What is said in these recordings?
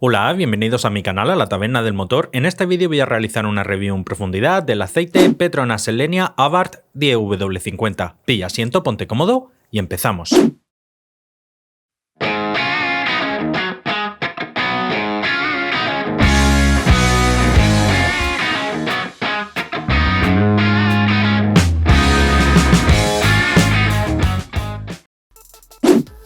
Hola, bienvenidos a mi canal, a la Taberna del Motor. En este vídeo voy a realizar una review en profundidad del aceite Petronas Selenia Abarth 10W50. Pilla asiento, ponte cómodo y empezamos.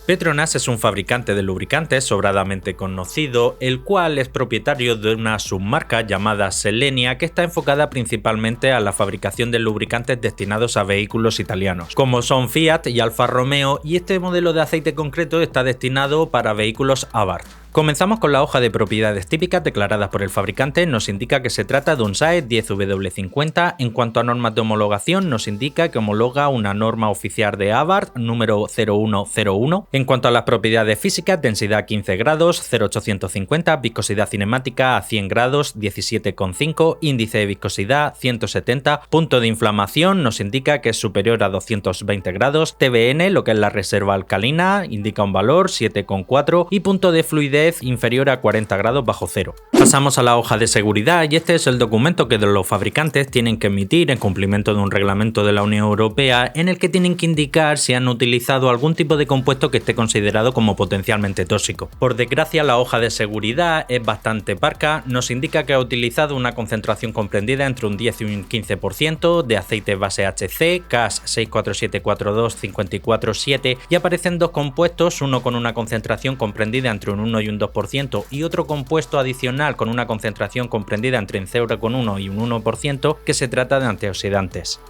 Petronas es un fabricante de lubricantes sobradamente conocido, el cual es propietario de una submarca llamada Selenia que está enfocada principalmente a la fabricación de lubricantes destinados a vehículos italianos, como son Fiat y Alfa Romeo, y este modelo de aceite concreto está destinado para vehículos Abarth. Comenzamos con la hoja de propiedades típicas declaradas por el fabricante. Nos indica que se trata de un SAE 10W50. En cuanto a normas de homologación, nos indica que homologa una norma oficial de Abarth número 0101. En cuanto a las propiedades físicas, densidad 15 grados, 0,850, viscosidad cinemática a 100 grados, 17,5, índice de viscosidad 170, punto de inflamación nos indica que es superior a 220 grados, TBN, lo que es la reserva alcalina, indica un valor 7,4 y punto de fluidez inferior a 40 grados bajo cero. Pasamos a la hoja de seguridad y este es el documento que los fabricantes tienen que emitir en cumplimiento de un reglamento de la Unión Europea en el que tienen que indicar si han utilizado algún tipo de compuesto que esté considerado como potencialmente tóxico. Por desgracia, la hoja de seguridad es bastante parca, nos indica que ha utilizado una concentración comprendida entre un 10 y un 15% de aceite base HC, CAS 64742-547 y aparecen dos compuestos, uno con una concentración comprendida entre un 1 y un 2% y otro compuesto adicional con una concentración comprendida entre un 0,1 y un 1%, que se trata de antioxidantes.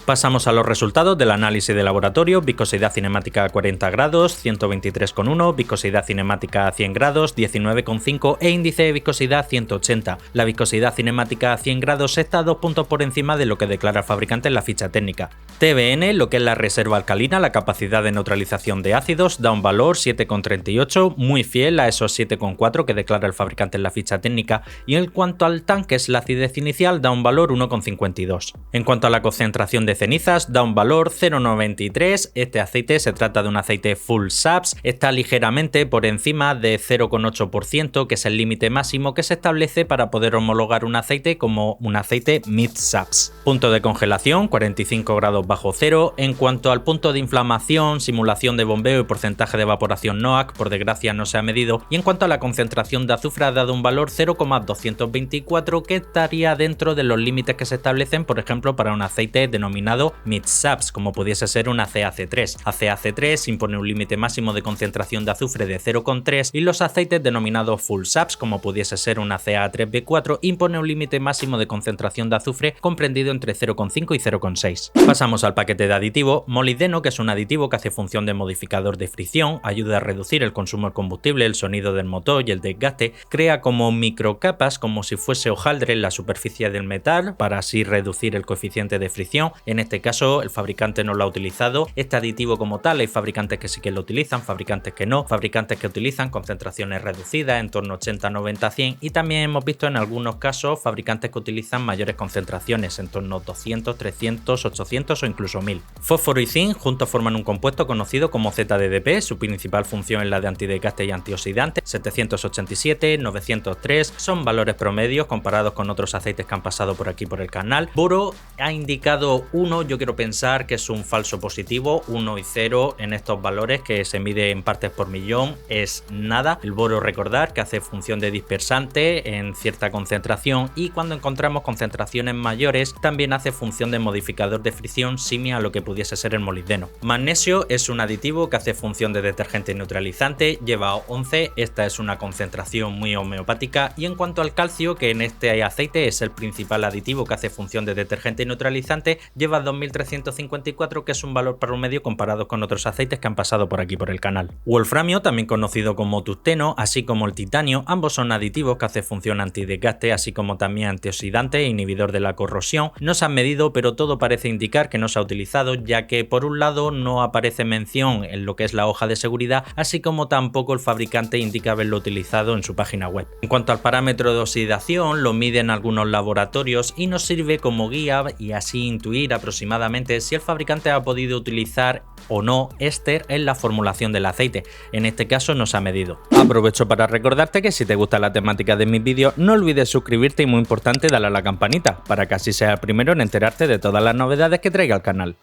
Pasamos a los resultados del análisis de laboratorio: viscosidad cinemática a 40 grados, 123,1, viscosidad cinemática a 100 grados, 19,5 e índice de viscosidad 180. La viscosidad cinemática a 100 grados está 2 puntos por encima de lo que declara el fabricante en la ficha técnica. TBN, lo que es la reserva alcalina, la capacidad de neutralización de ácidos, da un valor 7,38, muy fiel a esos 7,4 que declara el fabricante en la ficha técnica, y en cuanto al TAN, que es la acidez inicial, da un valor 1,52. En cuanto a la concentración de cenizas, da un valor 0,93. Este aceite se trata de un aceite full SAPS, está ligeramente por encima de 0,8%, que es el límite máximo que se establece para poder homologar un aceite como un aceite mid SAPS. Punto de congelación 45 grados bajo cero. En cuanto al punto de inflamación, simulación de bombeo y porcentaje de evaporación NOAC, por desgracia no se ha medido, y en cuanto a la concentración de azufre ha dado un valor 0,224, que estaría dentro de los límites que se establecen, por ejemplo, para un aceite denominado mid-SAPS, como pudiese ser un ACAC3. ACAC3 impone un límite máximo de concentración de azufre de 0,3 y los aceites denominados full SAPS, como pudiese ser un ACA3B4, impone un límite máximo de concentración de azufre comprendido entre 0,5 y 0,6. Pasamos al paquete de aditivo. Molibdeno, que es un aditivo que hace función de modificador de fricción, ayuda a reducir el consumo de combustible, el sonido del motor y el desgaste, crea como microcapas como si fuese hojaldre en la superficie del metal para así reducir el coeficiente de fricción. En este caso el fabricante no lo ha utilizado. Este aditivo como tal, hay fabricantes que sí que lo utilizan, fabricantes que no, fabricantes que utilizan concentraciones reducidas en torno a 80, 90, 100, y también hemos visto en algunos casos fabricantes que utilizan mayores concentraciones en torno a 200, 300, 800 o incluso 1000. Fósforo y zinc juntos forman un compuesto conocido como ZDDP. Su principal función es la de antidesgaste y antioxidante. 787, 903 son valores promedios comparados con otros aceites que han pasado por aquí por el canal. Boro ha indicado 1, yo quiero pensar que es un falso positivo. 1 y 0 en estos valores que se mide en partes por millón es nada. El boro, recordar que hace función de dispersante en cierta concentración, y cuando encontramos concentraciones mayores también hace función de modificador de fricción, simia a lo que pudiese ser el molibdeno. Magnesio es un aditivo que hace función de detergente neutralizante, lleva 11, esta es una concentración muy homeopática. Y en cuanto al calcio, que en este aceite es el principal aditivo que hace función de detergente neutralizante, lleva 2354, que es un valor promedio comparado con otros aceites que han pasado por aquí por el canal. Wolframio, también conocido como tungsteno, así como el titanio, ambos son aditivos que hacen función antidesgaste, así como también antioxidante e inhibidor de la corrosión. No se han medido, pero todo parece indicar que no se ha utilizado, ya que por un lado no aparece mención en lo que es la hoja de seguridad, así como tampoco el fabricante indica haberlo utilizado en su página web. En cuanto al parámetro de oxidación, lo miden algunos laboratorios y nos sirve como guía y así intuir aproximadamente si el fabricante ha podido utilizar o no éster en la formulación del aceite. En este caso no se ha medido. Aprovecho para recordarte que si te gusta la temática de mis vídeos, no olvides suscribirte y, muy importante, darle a la campanita para que así seas el primero en enterarte de todas las novedades que traiga al canal.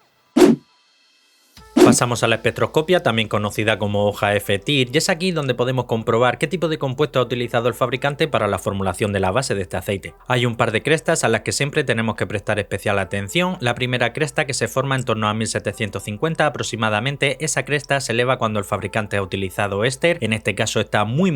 Pasamos a la espectroscopia, también conocida como hoja F-TIR, y es aquí donde podemos comprobar qué tipo de compuesto ha utilizado el fabricante para la formulación de la base de este aceite. Hay un par de crestas a las que siempre tenemos que prestar especial atención. La primera cresta, que se forma en torno a 1750 aproximadamente, esa cresta se eleva cuando el fabricante ha utilizado éster. En este caso está muy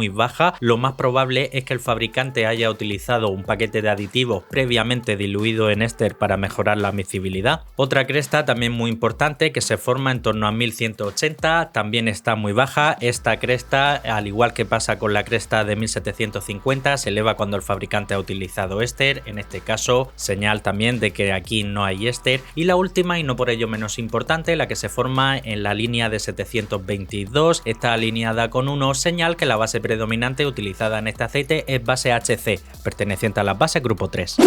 baja. Lo más probable es que el fabricante haya utilizado un paquete de aditivos previamente diluido en éster para mejorar la miscibilidad. Otra cresta también muy importante, que se forma en torno a 1180, también está muy baja. Esta cresta, al igual que pasa con la cresta de 1750, se eleva cuando el fabricante ha utilizado éster, en este caso señal también de que aquí no hay éster. Y la última, y no por ello menos importante, la que se forma en la línea de 722, está alineada con 1, señal que la base predominante utilizada en este aceite es base HC, perteneciente a la base grupo 3.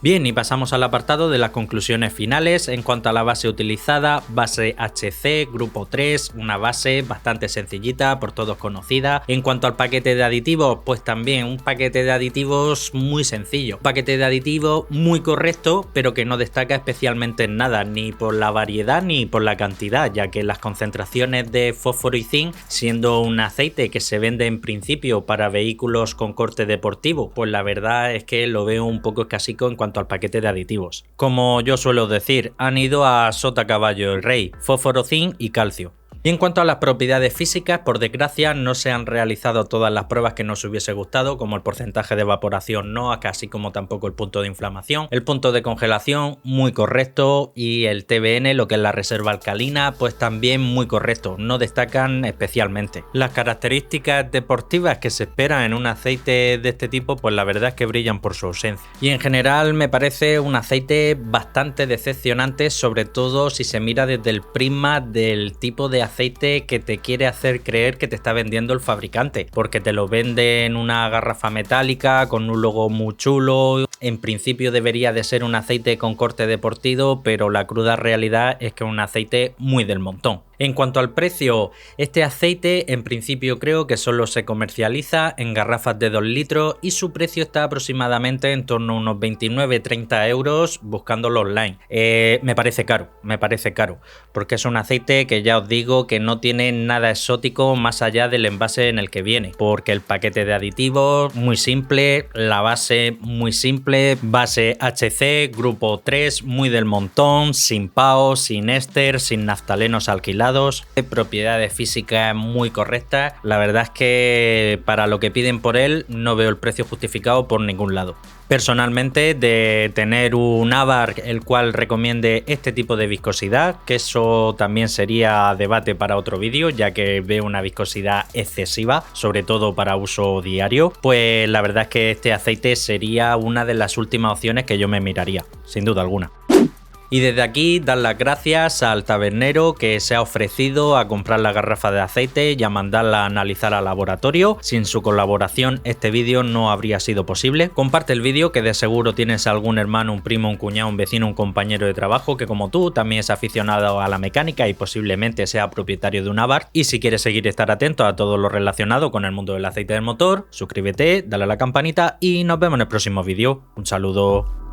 Bien, y pasamos al apartado de las conclusiones finales. En cuanto a la base utilizada, base HC, grupo 3, una base bastante sencillita, por todos conocida. En cuanto al paquete de aditivos, pues también un paquete de aditivos muy sencillo. Un paquete de aditivos muy correcto, pero que no destaca especialmente en nada, ni por la variedad ni por la cantidad, ya que las concentraciones de fósforo y zinc, siendo un aceite que se vende en principio para vehículos con corte deportivo, pues la verdad es que lo veo un poco escasico en cuanto al paquete de aditivos. Como yo suelo decir, han ido a sota caballo el rey, fósforo, zinc y calcio. Y en cuanto a las propiedades físicas, por desgracia no se han realizado todas las pruebas que nos hubiese gustado, como el porcentaje de evaporación no, así como tampoco el punto de inflamación. El punto de congelación muy correcto, y el TBN, lo que es la reserva alcalina, pues también muy correcto, no destacan especialmente. Las características deportivas que se esperan en un aceite de este tipo, pues la verdad es que brillan por su ausencia. Y en general me parece un aceite bastante decepcionante, sobre todo si se mira desde el prisma del tipo de aceite que te quiere hacer creer que te está vendiendo el fabricante, porque te lo vende en una garrafa metálica con un logo muy chulo. En principio debería de ser un aceite con corte deportivo, pero la cruda realidad es que es un aceite muy del montón. En cuanto al precio, este aceite en principio creo que solo se comercializa en garrafas de 2 litros y su precio está aproximadamente en torno a unos 29-30 euros buscándolo online. Me parece caro, porque es un aceite que ya os digo que no tiene nada exótico más allá del envase en el que viene, porque el paquete de aditivos muy simple, la base muy simple, base HC, grupo 3, muy del montón, sin PAO, sin éster, sin naftalenos alquilados, propiedades físicas muy correctas. La verdad es que para lo que piden por él no veo el precio justificado por ningún lado. Personalmente, de tener un Abarc el cual recomiende este tipo de viscosidad, que eso también sería debate para otro vídeo, ya que veo una viscosidad excesiva, sobre todo para uso diario, pues la verdad es que este aceite sería una de las últimas opciones que yo me miraría, sin duda alguna. Y desde aquí dar las gracias al tabernero que se ha ofrecido a comprar la garrafa de aceite y a mandarla a analizar al laboratorio. Sin su colaboración este vídeo no habría sido posible. Comparte el vídeo, que de seguro tienes algún hermano, un primo, un cuñado, un vecino, un compañero de trabajo que como tú también es aficionado a la mecánica y posiblemente sea propietario de un Abarc. Y si quieres seguir estar atento a todo lo relacionado con el mundo del aceite del motor, suscríbete, dale a la campanita y nos vemos en el próximo vídeo. Un saludo.